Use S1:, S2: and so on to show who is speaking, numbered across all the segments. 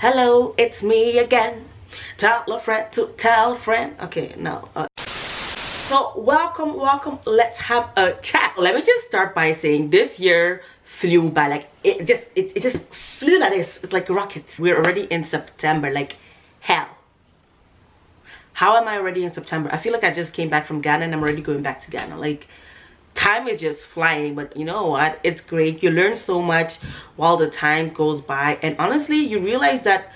S1: Hello, it's me again. Tell a friend to tell a friend. Okay, no. So welcome. Let's have a chat. Let me just start by saying this year flew by. Like it just flew like this. It's like rockets. We're already in September. Like hell. How am I already in September? I feel like I just came back from Ghana and I'm already going back to Ghana. Like time is just flying, but you know what, it's great. You learn so much while the time goes by, and honestly you realize that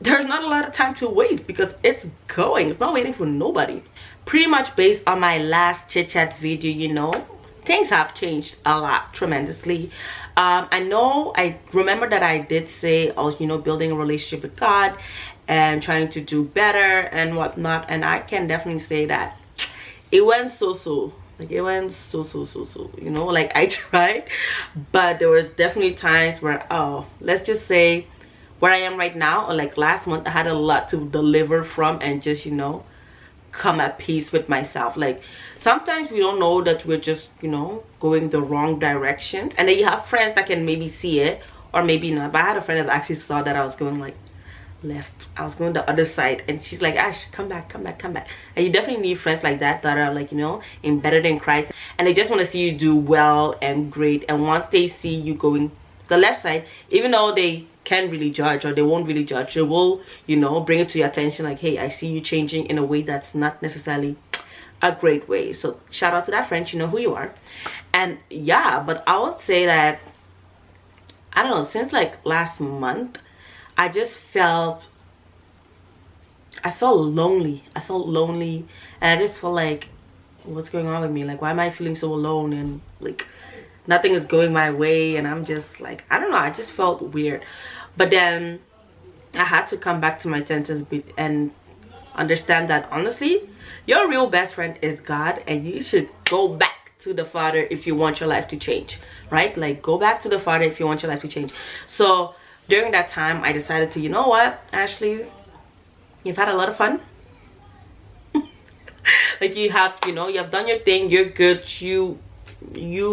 S1: there's not a lot of time to waste because it's not waiting for nobody. Pretty much based on my last chit chat video, you know, things have changed a lot tremendously. I remember that I did say I was, you know, building a relationship with God and trying to do better and whatnot, and I can definitely say that it went so. Like it went so, you know, like I tried, but there was definitely times where, let's just say where I am right now, or like last month, I had a lot to deliver from and just, you know, come at peace with myself. Like sometimes we don't know that we're just, you know, going the wrong directions, and then you have friends that can maybe see it or maybe not. But I had a friend that actually saw that I was going like left, I was going the other side, and she's like, Ash, come back. And you definitely need friends like that are like, you know, embedded in Christ, and they just want to see you do well and great. And once they see you going the left side, even though they can't really judge or they won't really judge, they will, you know, bring it to your attention like, hey, I see you changing in a way that's not necessarily a great way. So shout out to that friend, you know who you are. And yeah, but I would say that, I don't know, since like last month I felt lonely. And I just felt like, what's going on with me? Like, why am I feeling so alone? And like nothing is going my way, and I'm just like, I don't know, I just felt weird. But then I had to come back to my senses and understand that honestly, your real best friend is God, and you should go back to the Father if you want your life to change, right? Like go back to the Father if you want your life to change. So during that time I decided to, you know what, Ashley, you've had a lot of fun. Like you have, you know, you have done your thing, you're good, you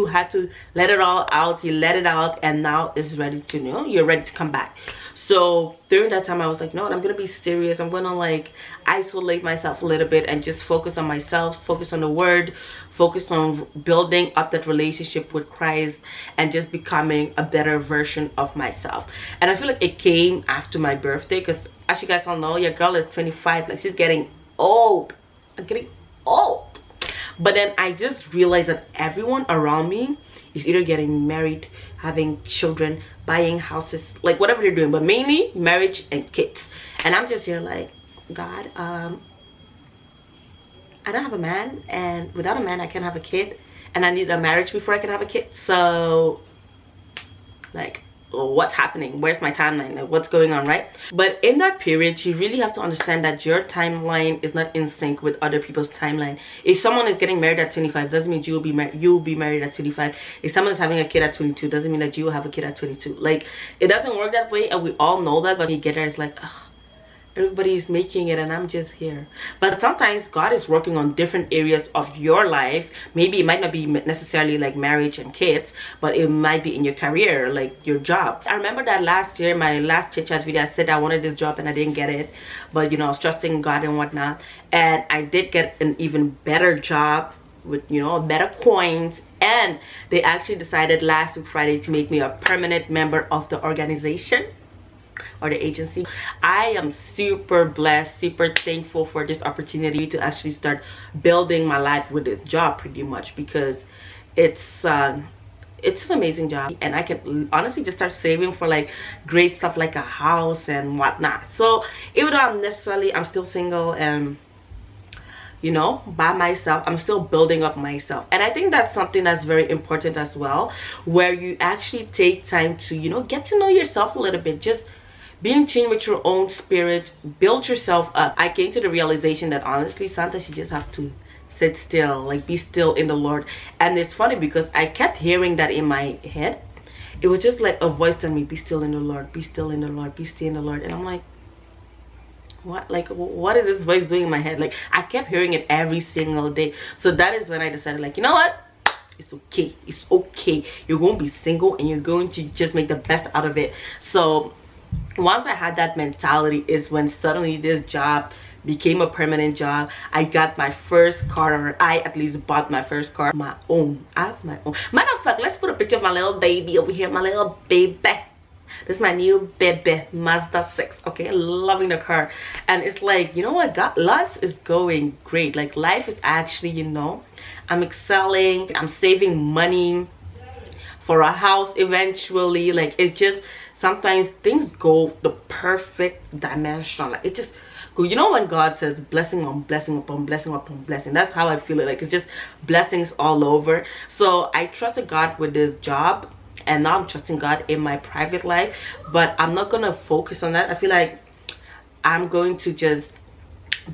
S1: had to let it all out, you let it out, and now it's ready to, you know, you're ready to come back. So during that time I was like, you know what, I'm gonna be serious. I'm gonna like isolate myself a little bit and just focus on myself, focus on the word, focus on building up that relationship with Christ, and just becoming a better version of myself. And I feel like it came after my birthday, because as you guys all know, your girl is 25. Like she's getting old. I'm getting old. But then I just realized that everyone around me is either getting married, having children, buying houses, like whatever they're doing, but mainly marriage and kids. And I'm just here like, God, I don't have a man, and without a man I can't have a kid, and I need a marriage before I can have a kid. So like, what's happening? Where's my timeline? Like, what's going on, right? But in that period, you really have to understand that your timeline is not in sync with other people's timeline. If someone is getting married at 25, doesn't mean you will be married at 25. If someone is having a kid at 22, doesn't mean that you will have a kid at 22. Like, it doesn't work that way, and we all know that. But you get there, it's like, ugh, everybody's making it and I'm just here. But sometimes God is working on different areas of your life. Maybe it might not be necessarily like marriage and kids, but it might be in your career, like your job. I remember that last year, my last chit chat video, I said I wanted this job and I didn't get it, but you know, I was trusting God and whatnot, and I did get an even better job with, you know, better coins. And they actually decided last week Friday to make me a permanent member of the organization or the agency. I am super blessed, super thankful for this opportunity to actually start building my life with this job, pretty much, because it's an amazing job, and I can honestly just start saving for like great stuff like a house and whatnot. So even though I'm still single and, you know, by myself, I'm still building up myself. And I think that's something that's very important as well, where you actually take time to, you know, get to know yourself a little bit, just be in tune with your own spirit, build yourself up. I came to the realization that honestly, sometimes you just have to sit still, like be still in the Lord. And it's funny because I kept hearing that in my head. It was just like a voice telling me, be still in the Lord, be still in the Lord, be still in the Lord. And I'm like, what? Like, what is this voice doing in my head? Like, I kept hearing it every single day. So that is when I decided, like, you know what, it's okay, it's okay. You're going to be single and you're going to just make the best out of it. So once I had that mentality is when suddenly this job became a permanent job. I got my first car, or I at least bought my first car, my own. I have my own. Matter of fact, let's put a picture of my little baby over here, my little baby. This is my new baby Mazda 6. Okay, loving the car. And it's like, you know what, God, life is going great. Like, life is actually, you know, I'm excelling, I'm saving money for a house eventually. Like, it's just sometimes things go the perfect dimension. Like, it just go, you know, when God says blessing on blessing upon blessing upon blessing, that's how I feel it. Like, it's just blessings all over. So I trusted God with this job, and now I'm trusting God in my private life, but I'm not gonna focus on that. I feel like I'm going to just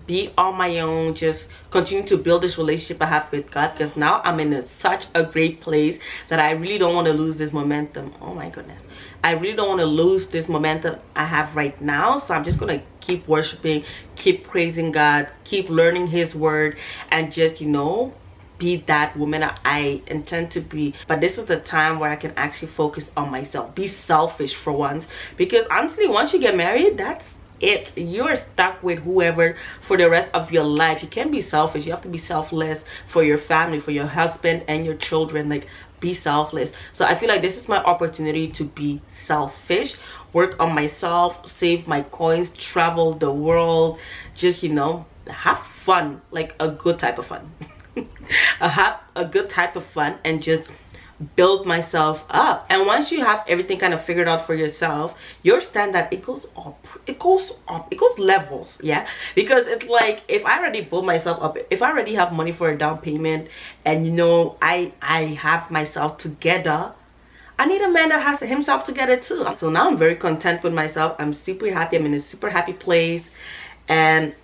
S1: be on my own, just continue to build this relationship I have with God, because now I'm in such a great place that I really don't want to lose this momentum. Oh my goodness, I really don't want to lose this momentum I have right now. So I'm just gonna keep worshiping, keep praising God, keep learning his word, and just, you know, be that woman I intend to be. But this is the time where I can actually focus on myself, be selfish for once, because honestly, once you get married, that's it. You're stuck with whoever for the rest of your life. You can't be selfish. You have to be selfless for your family, for your husband and your children. Like, be selfless. So I feel like this is my opportunity to be selfish, work on myself, save my coins, travel the world, just, you know, have fun, like a good type of fun. Have a good type of fun and just build myself up. And once you have everything kind of figured out for yourself, your standard, it goes up, it goes up, it goes levels. Yeah, because it's like, if I already build myself up, if I already have money for a down payment, and you know, I have myself together, I need a man that has himself together too. So now I'm very content with myself. I'm super happy. I'm in a super happy place, and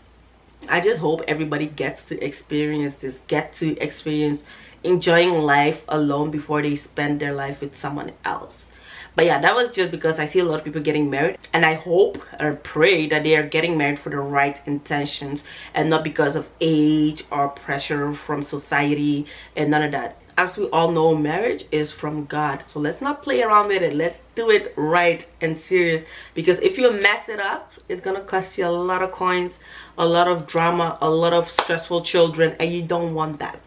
S1: I just hope everybody gets to experience this, get to experience enjoying life alone before they spend their life with someone else. But yeah, that was just because I see a lot of people getting married, and I hope or pray that they are getting married for the right intentions and not because of age or pressure from society and none of that. As we all know, marriage is from God, so let's not play around with it. Let's do it right and serious, because if you mess it up, it's gonna cost you a lot of coins, a lot of drama, a lot of stressful children, and you don't want that.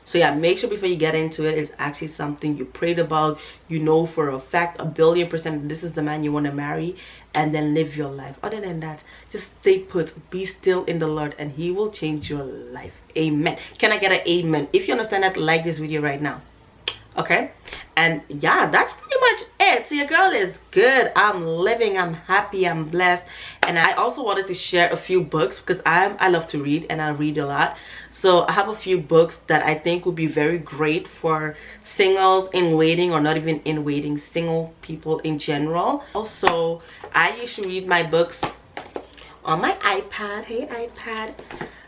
S1: So yeah, make sure before you get into it, it's actually something you prayed about, you know for a fact, 1,000,000,000% this is the man you want to marry, and then live your life. Other than that, just stay put, be still in the Lord, and he will change your life. Amen. Can I get an amen? If you understand that, like this video right now. Okay, and yeah, that's pretty much it. So your girl is good, I'm living, I'm happy, I'm blessed. And I also wanted to share a few books, because I love to read and I read a lot. So I have a few books that I think would be very great for singles in waiting, or not even in waiting, single people in general. Also, I used to read my books on my iPad. Hey iPad.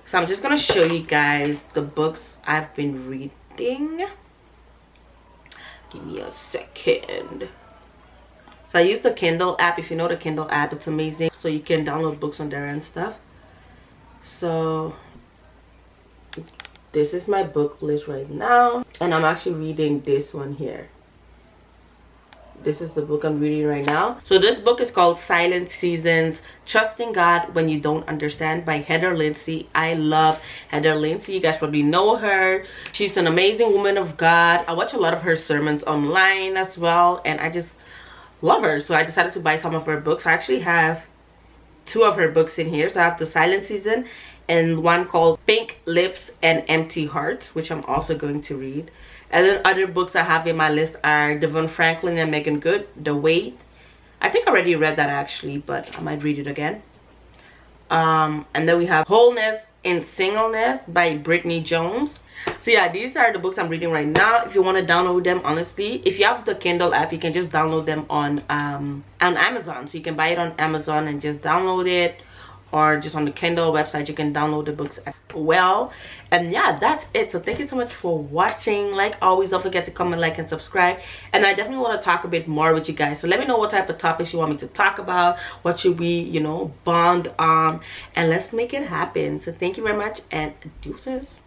S1: So I'm just gonna show you guys the books I've been reading. Give me a second. So I use the Kindle app. If you know the Kindle app, it's amazing. So you can download books on there and stuff. So this is my book list right now, and I'm actually reading this one here. This is the book I'm reading right now. So this book is called Silent Seasons, Trusting God When You Don't Understand, by Heather Lindsay. I love Heather Lindsay. You guys probably know her. She's an amazing woman of God. I watch a lot of her sermons online as well, and I just love her. So I decided to buy some of her books. I actually have 2 of her books in here. So I have The Silent Season and one called Pink Lips and Empty Hearts, which I'm also going to read. And then other books I have in my list are Devon Franklin and Megan Good, The Wait. I think I already read that actually, but I might read it again. And then we have Wholeness in Singleness by Brittany Jones. So yeah, these are the books I'm reading right now. If you want to download them, honestly, if you have the Kindle app, you can just download them on Amazon. So you can buy it on Amazon and just download it, or just on the Kindle website you can download the books as well. And yeah, that's it. So thank you so much for watching. Like always, don't forget to comment, like, and subscribe. And I definitely want to talk a bit more with you guys, so let me know what type of topics you want me to talk about, what should we, you know, bond on, and let's make it happen. So thank you very much, and deuces.